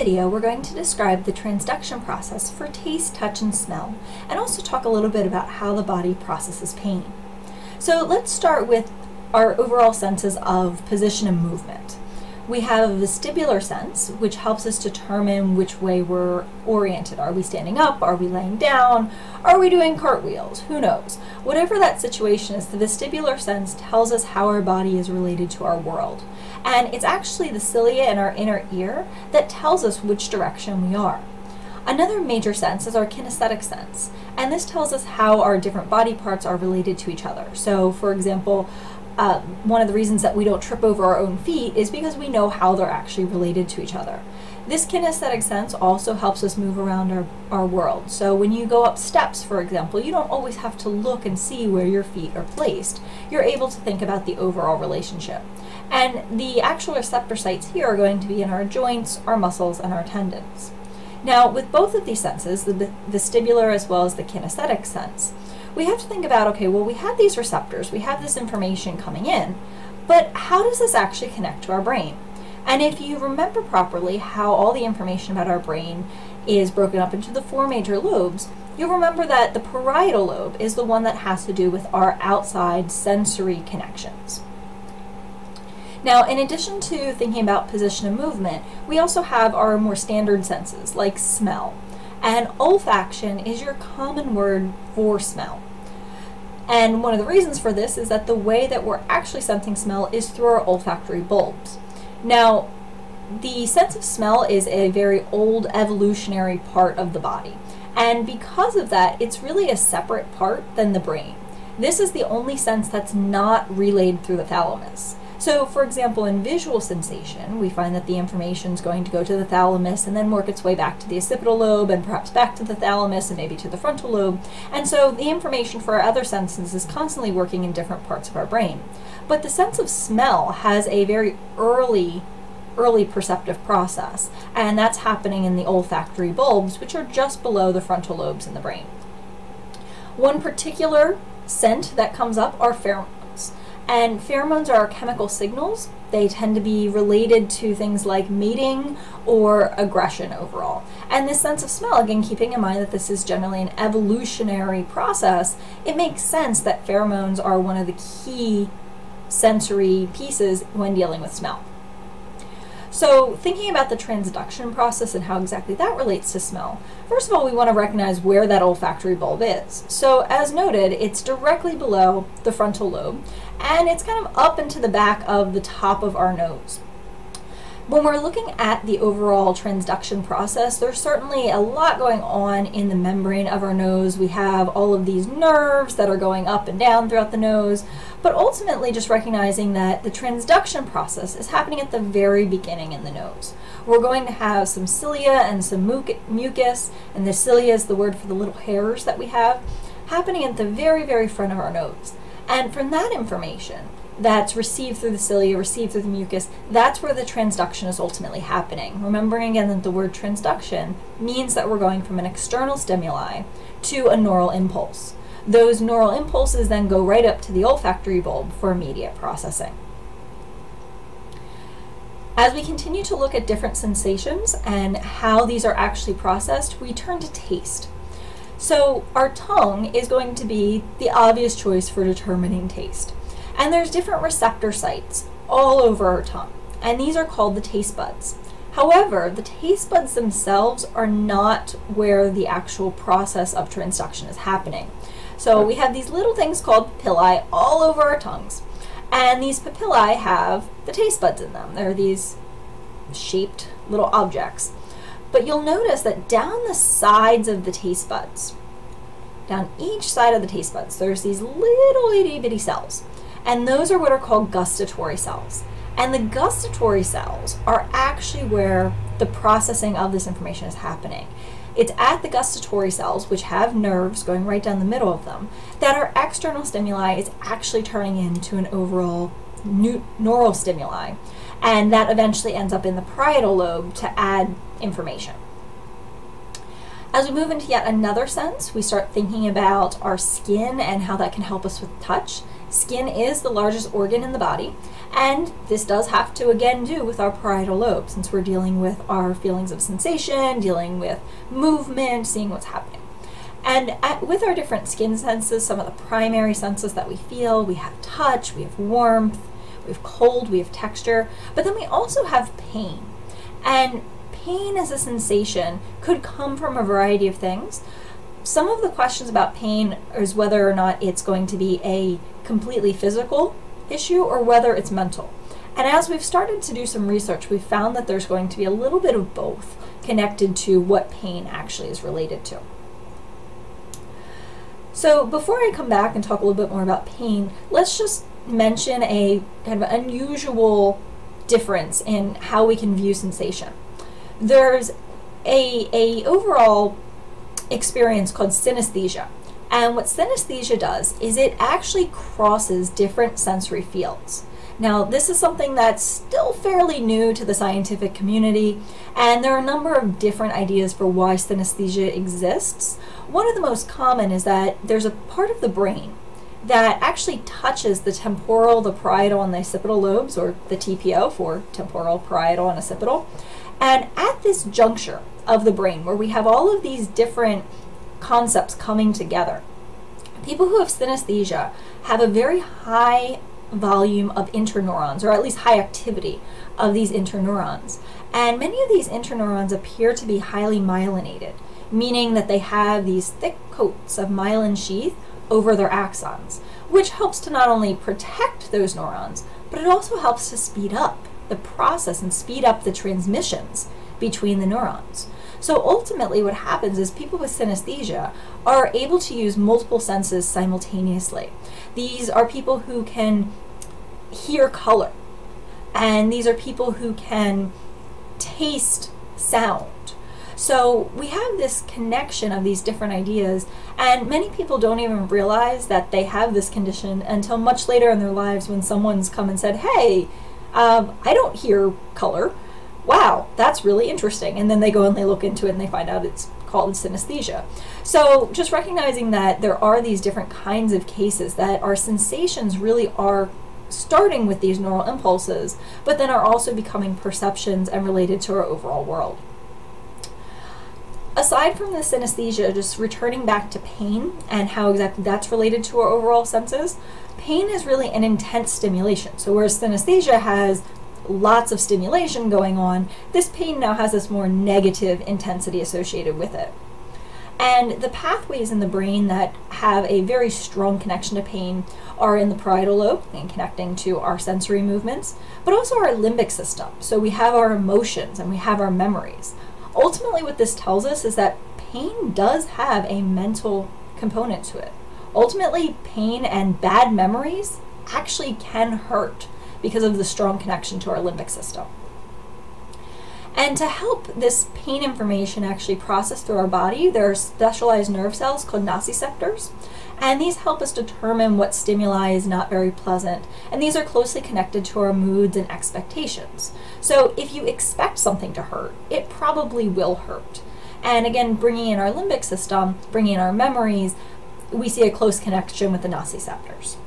video, we're going to describe the transduction process for taste, touch, and smell, and also talk a little bit about how the body processes pain. So let's start with our overall senses of position and movement. We have a vestibular sense, which helps us determine which way we're oriented. Are we standing up? Are we laying down? Are we doing cartwheels? Who knows? Whatever that situation is, the vestibular sense tells us how our body is related to our world. And it's actually the cilia in our inner ear that tells us which direction we are. Another major sense is our kinesthetic sense, and this tells us how our different body parts are related to each other. So, for example, one of the reasons that we don't trip over our own feet is because we know how they're actually related to each other. This kinesthetic sense also helps us move around our world. So when you go up steps, for example, you don't always have to look and see where your feet are placed. You're able to think about the overall relationship. And the actual receptor sites here are going to be in our joints, our muscles, and our tendons. Now, with both of these senses, the vestibular as well as the kinesthetic sense, we have to think about, okay, well, we have these receptors, we have this information coming in, but how does this actually connect to our brain? And if you remember properly how all the information about our brain is broken up into the four major lobes, you'll remember that the parietal lobe is the one that has to do with our outside sensory connections. Now, in addition to thinking about position and movement, we also have our more standard senses, like smell. And olfaction is your common word for smell. And one of the reasons for this is that the way that we're actually sensing smell is through our olfactory bulbs. Now, the sense of smell is a very old evolutionary part of the body. And because of that, it's really a separate part than the brain. This is the only sense that's not relayed through the thalamus. So, for example, in visual sensation, we find that the information is going to go to the thalamus and then work its way back to the occipital lobe and perhaps back to the thalamus and maybe to the frontal lobe. And so the information for our other senses is constantly working in different parts of our brain. But the sense of smell has a very early perceptive process, and that's happening in the olfactory bulbs, which are just below the frontal lobes in the brain. One particular scent that comes up are pheromones. And pheromones are chemical signals. They tend to be related to things like mating or aggression overall. And this sense of smell, again, keeping in mind that this is generally an evolutionary process, it makes sense that pheromones are one of the key sensory pieces when dealing with smell. So thinking about the transduction process and how exactly that relates to smell, first of all, we want to recognize where that olfactory bulb is. So as noted, it's directly below the frontal lobe, and it's kind of up into the back of the top of our nose. When we're looking at the overall transduction process, there's certainly a lot going on in the membrane of our nose. We have all of these nerves that are going up and down throughout the nose, but ultimately just recognizing that the transduction process is happening at the very beginning in the nose. We're going to have some cilia and some mucus, and the cilia is the word for the little hairs that we have, happening at the very, very front of our nose. And from that information that's received through the cilia, received through the mucus, that's where the transduction is ultimately happening. Remembering again that the word transduction means that we're going from an external stimuli to a neural impulse. Those neural impulses then go right up to the olfactory bulb for immediate processing. As we continue to look at different sensations and how these are actually processed, we turn to taste. So our tongue is going to be the obvious choice for determining taste. And there's different receptor sites all over our tongue, and these are called the taste buds. However, the taste buds themselves are not where the actual process of transduction is happening. So we have these little things called papillae all over our tongues, and these papillae have the taste buds in them. They're these shaped little objects. But you'll notice that down the sides of the taste buds, down each side of the taste buds, there's these little itty bitty cells. And those are what are called gustatory cells. And the gustatory cells are actually where the processing of this information is happening. It's at the gustatory cells, which have nerves going right down the middle of them, that our external stimuli is actually turning into an overall neural stimuli. And that eventually ends up in the parietal lobe to add information. As we move into yet another sense, we start thinking about our skin and how that can help us with touch. Skin is the largest organ in the body, and this does have to again do with our parietal lobe, since we're dealing with our feelings of sensation, dealing with movement, seeing what's happening. And with our different skin senses, some of the primary senses that we feel, we have touch, we have warmth, we have cold, we have texture, but then we also have pain. And pain as a sensation could come from a variety of things. Some of the questions about pain is whether or not it's going to be a completely physical issue or whether it's mental. And as we've started to do some research, we've found that there's going to be a little bit of both connected to what pain actually is related to. So before I come back and talk a little bit more about pain, let's just mention a kind of unusual difference in how we can view sensation. There's a overall experience called synesthesia. And what synesthesia does is it actually crosses different sensory fields. Now, this is something that's still fairly new to the scientific community, and there are a number of different ideas for why synesthesia exists. One of the most common is that there's a part of the brain that actually touches the temporal, the parietal, and the occipital lobes, or the TPO for temporal, parietal, and occipital. And at this juncture of the brain, where we have all of these different concepts coming together, people who have synesthesia have a very high volume of interneurons, or at least high activity of these interneurons. And many of these interneurons appear to be highly myelinated, meaning that they have these thick coats of myelin sheath over their axons, which helps to not only protect those neurons, but it also helps to speed up the process and speed up the transmissions between the neurons. So ultimately what happens is people with synesthesia are able to use multiple senses simultaneously. These are people who can hear color, and these are people who can taste sound. So we have this connection of these different ideas, and many people don't even realize that they have this condition until much later in their lives, when someone's come and said, hey, I don't hear color. Wow, that's really interesting. And then they go and they look into it and they find out it's called synesthesia. So just recognizing that there are these different kinds of cases, that our sensations really are starting with these neural impulses, but then are also becoming perceptions and related to our overall world. Aside from the synesthesia, just returning back to pain and how exactly that's related to our overall senses, pain is really an intense stimulation. So whereas synesthesia has lots of stimulation going on, this pain now has this more negative intensity associated with it. And the pathways in the brain that have a very strong connection to pain are in the parietal lobe and connecting to our sensory movements, but also our limbic system. So we have our emotions and we have our memories. Ultimately, what this tells us is that pain does have a mental component to it. Ultimately, pain and bad memories actually can hurt because of the strong connection to our limbic system. And to help this pain information actually process through our body, there are specialized nerve cells called nociceptors, and these help us determine what stimuli is not very pleasant, and these are closely connected to our moods and expectations. So if you expect something to hurt, it probably will hurt. And again, bringing in our limbic system, bringing in our memories, we see a close connection with the nociceptors.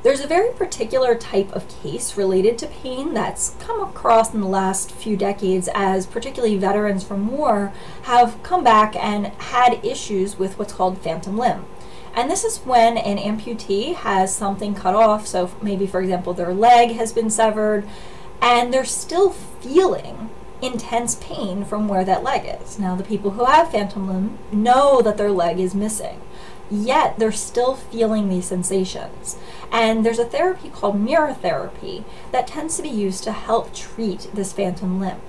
There's a very particular type of case related to pain that's come across in the last few decades, as particularly veterans from war have come back and had issues with what's called phantom limb. And this is when an amputee has something cut off, so maybe, for example, their leg has been severed, and they're still feeling intense pain from where that leg is. Now, the people who have phantom limb know that their leg is missing, yet they're still feeling these sensations. And there's a therapy called mirror therapy that tends to be used to help treat this phantom limb.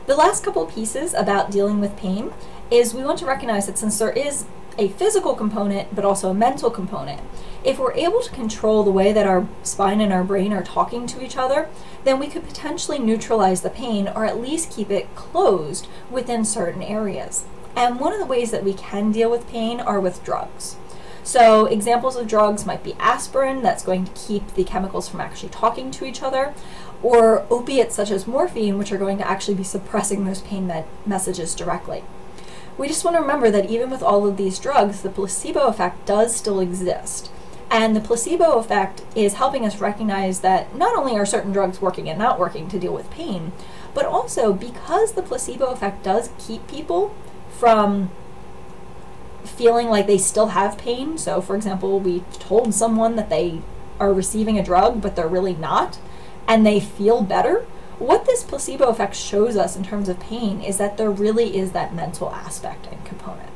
The last couple pieces about dealing with pain is we want to recognize that since there is a physical component but also a mental component, if we're able to control the way that our spine and our brain are talking to each other, then we could potentially neutralize the pain, or at least keep it closed within certain areas. And one of the ways that we can deal with pain are with drugs. So examples of drugs might be aspirin, that's going to keep the chemicals from actually talking to each other, or opiates such as morphine, which are going to actually be suppressing those pain messages directly. We just want to remember that even with all of these drugs, the placebo effect does still exist. And the placebo effect is helping us recognize that not only are certain drugs working and not working to deal with pain, but also because the placebo effect does keep people from feeling like they still have pain. So for example, we told someone that they are receiving a drug, but they're really not, and they feel better. What this placebo effect shows us in terms of pain is that there really is that mental aspect and component.